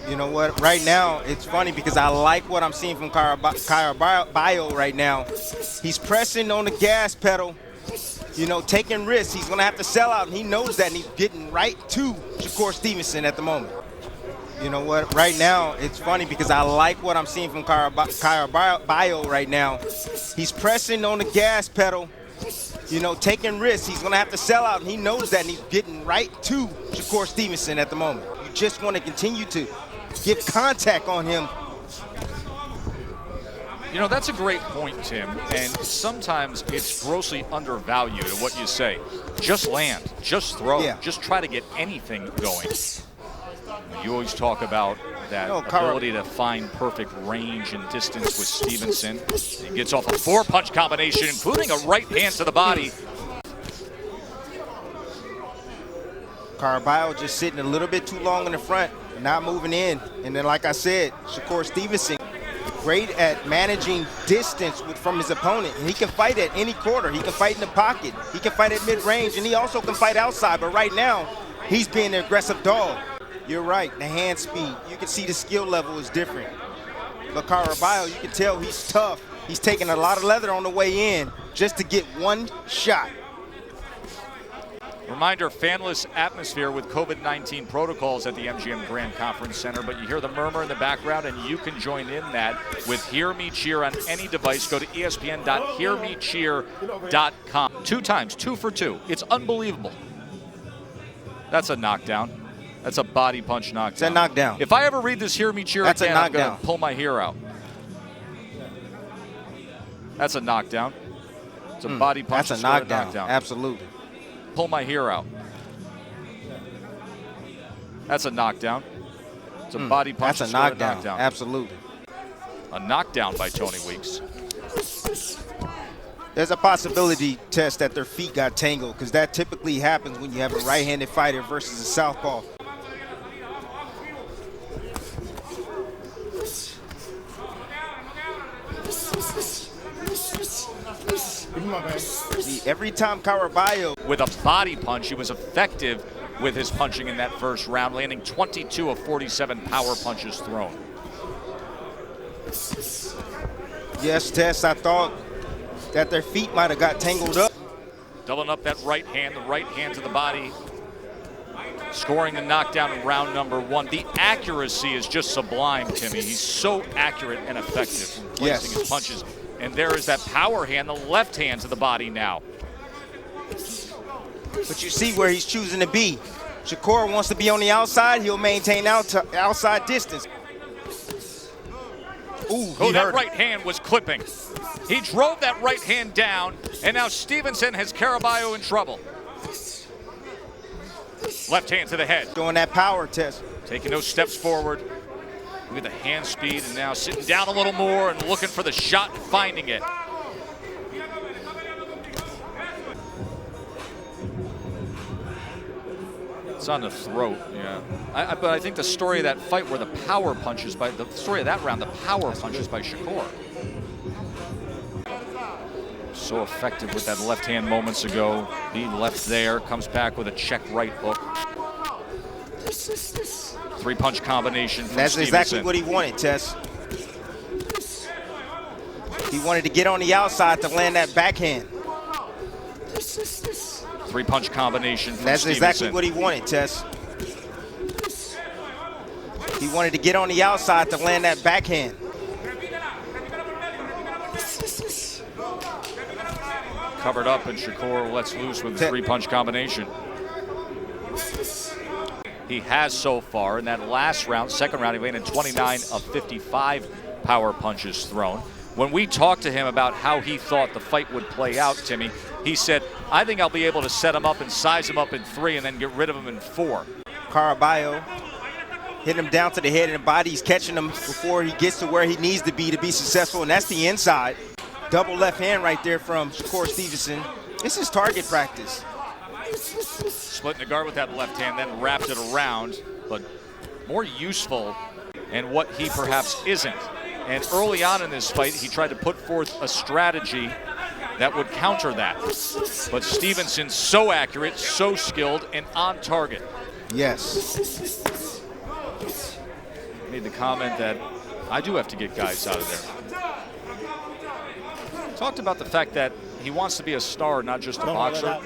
You know what? Right now, it's funny because I like what I'm seeing from Caraballo right now. He's pressing on the gas pedal, taking risks. He's going to have to sell out, and he knows that, and he's getting right to Shakur Stevenson at the moment. You know what? Right now, it's funny because I like what I'm seeing from Caraballo right now. He's pressing on the gas pedal, taking risks. He's going to have to sell out, and he knows that, and he's getting right to Shakur Stevenson at the moment. You just want to continue to get contact on him. That's a great point, Tim, and sometimes it's grossly undervalued in what you say. Just land, just throw, just try to get anything going. You always talk about that ability to find perfect range and distance with Stevenson. He gets off a 4-punch combination, including a right hand to the body. Caraballo just sitting a little bit too long in the front, not moving in. And then, like I said, Shakur Stevenson, great at managing distance from his opponent. And he can fight at any quarter. He can fight in the pocket. He can fight at mid-range, and he also can fight outside. But right now, he's being an aggressive dog. You're right, the hand speed. You can see the skill level is different. But Caraballo, you can tell he's tough. He's taking a lot of leather on the way in just to get one shot. Reminder, fanless atmosphere with COVID-19 protocols at the MGM Grand Conference Center, but you hear the murmur in the background, and you can join in that with Hear Me Cheer on any device. Go to espn.hearmecheer.com. 2 times, 2 for 2. It's unbelievable. That's a knockdown. That's a body punch knockdown. It's a knockdown. If I ever read this Hear Me Cheer again, I'm going to pull my hair out. That's a knockdown. It's a body punch. That's a knockdown. Absolutely. Pull my hair out. That's a knockdown. It's a body punch. That's a knockdown. Absolutely. A knockdown by Tony Weeks. There's a possibility, Tess, that their feet got tangled, because that typically happens when you have a right-handed fighter versus a southpaw. See, every time Caraballo with a body punch, he was effective with his punching in that first round, landing 22 of 47 power punches thrown. Yes, Tess, I thought that their feet might have got tangled up. Doubling up that right hand, the right hand to the body. Scoring the knockdown in round number 1. The accuracy is just sublime, Timmy. He's so accurate and effective in placing his punches. And there is that power hand, the left hand to the body now. But you see where he's choosing to be. Shakur wants to be on the outside. He'll maintain outside distance. Ooh, that right hand was clipping. He drove that right hand down, and now Stevenson has Caraballo in trouble. Left hand to the head. Doing that power test. Taking those steps forward. Look at the hand speed, and now sitting down a little more and looking for the shot and finding it. It's on the throat, yeah. But I think the story of that fight were the power punches by, the story of that round, the power punches by Shakur. So effective with that left hand moments ago. He left there, comes back with a check right hook. 3-punch combination from That's Stevenson. Exactly what he wanted, Tess. He wanted to get on the outside to land that backhand. 3-punch combination from That's Stevenson. Exactly what he wanted, Tess. He wanted to get on the outside to land that backhand. Covered up, and Shakur lets loose with a 3-punch combination. He has so far in that last round, second round, he landed 29 of 55 power punches thrown. When we talked to him about how he thought the fight would play out, Timmy, he said, I think I'll be able to set him up and size him up in 3 and then get rid of him in 4. Caraballo hitting him down to the head and the body. He's catching him before he gets to where he needs to be successful, and that's the inside. Double left hand right there from Shakur Stevenson. This is target practice. Splitting the guard with that left hand, then wrapped it around, but more useful and what he perhaps isn't. And early on in this fight, he tried to put forth a strategy that would counter that. But Stevenson's so accurate, so skilled, and on target. Yes. made the comment that I do have to get guys out of there. Talked about the fact that he wants to be a star, not just a boxer.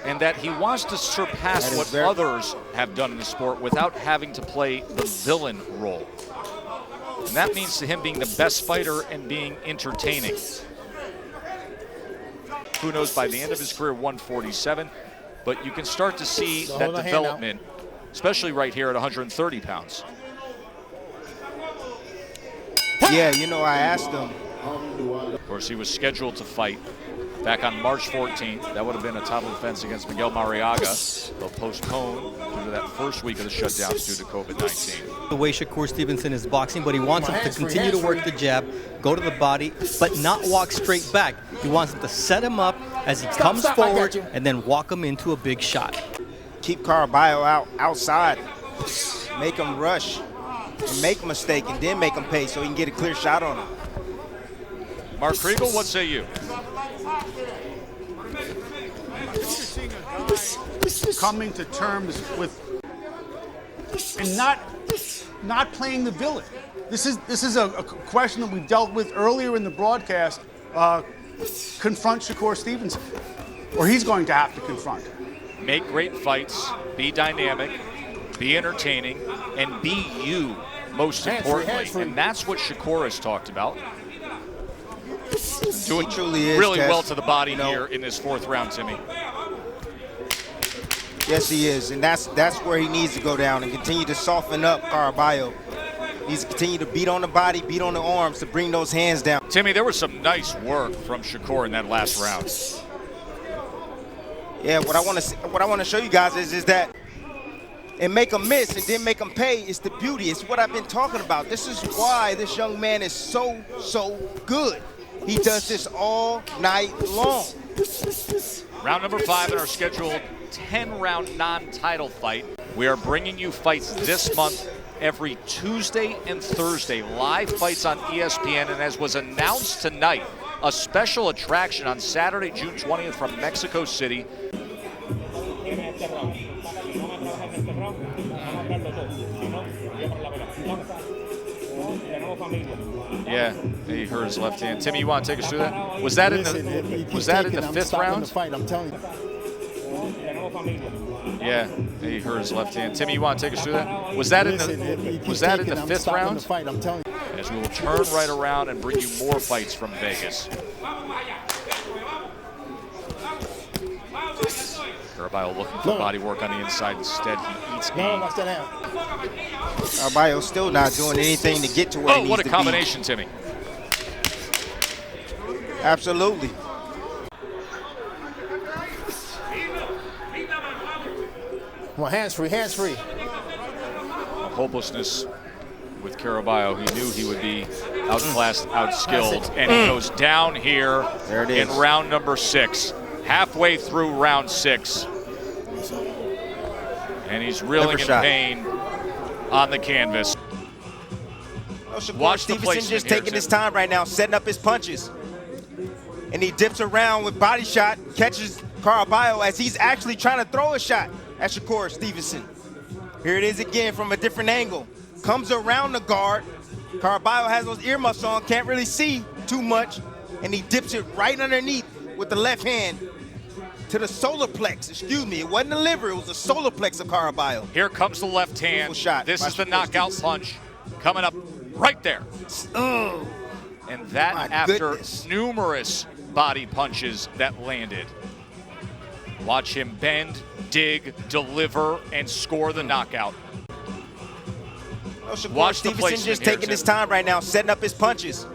And that he wants to surpass what others have done in the sport without having to play the villain role. And that means to him being the best fighter and being entertaining. Who knows, by the end of his career, 147. But you can start to see that development, especially right here at 130 pounds. Yeah, you know, I asked him. Of course, he was scheduled to fight back on March 14th. That would have been a title defense against Miguel Mariaga. They'll postpone due to that first week of the shutdowns due to COVID-19. The way Shakur Stevenson is boxing, but he wants him to continue to work the jab, go to the body, but not walk straight back. He wants him to set him up as he comes forward and then walk him into a big shot. Keep Caraballo outside, make him rush, and make a mistake, and then make him pay so he can get a clear shot on him. Mark Kriegel, what say you? Coming to terms with and not playing the villain. This is a question that we dealt with earlier in the broadcast. Confront Shakur Stevenson, or he's going to have to confront. Make great fights, be dynamic, be entertaining, and be you, most importantly. And that's what Shakur has talked about. Doing really well to the body here in this fourth round, Timmy. Yes, he is, and that's where he needs to go down and continue to soften up Caraballo. He needs to continue to beat on the body, beat on the arms to bring those hands down. Timmy, there was some nice work from Shakur in that last round. Yeah, what I want to show you guys is that and make them miss and then make them pay is the beauty. It's what I've been talking about. This is why this young man is so good. He does this all night long. Round number 5 in our scheduled 10-round non-title fight. We are bringing you fights this month every Tuesday and Thursday. Live fights on ESPN, and as was announced tonight, a special attraction on Saturday, June 20th from Mexico City. Yeah, he hurt his left hand. Timmy, you want to take us through that? Was that in the 5th round? I'm telling you. Yeah, he hurt his left hand. Timmy, you want to take us through that? Was that in the 5th round? I'm telling you. As we will turn right around and bring you more fights from Vegas. Caraballo looking for body work on the inside. Instead, he eats game. Caraballo's still not doing anything to get to where he needs to be. Oh, what a combination, Timmy. Absolutely. Well, hands free, hands free. Hopelessness with Caraballo. He knew he would be outclassed, outskilled, and he goes down here in round number 6. Halfway through round 6. And he's reeling in pain on the canvas. Watch Stevenson just taking his time right now, setting up his punches. And he dips around with body shot, catches Caraballo as he's actually trying to throw a shot at Shakur Stevenson. Here it is again from a different angle. Comes around the guard. Caraballo has those earmuffs on, can't really see too much, and he dips it right underneath with the left hand to the solar plex. Excuse me, it wasn't the liver, it was the solar plex of Caraballo. Here comes the left hand. Shot. This is the knockout punch coming up right there. Oh, and that after numerous body punches that landed. Watch him bend, dig, deliver, and score the knockout. Watch Stevenson just taking his time right now, setting up his punches.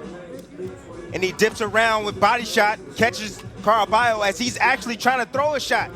And he dips around with body shot, catches Caraballo as he's actually trying to throw a shot.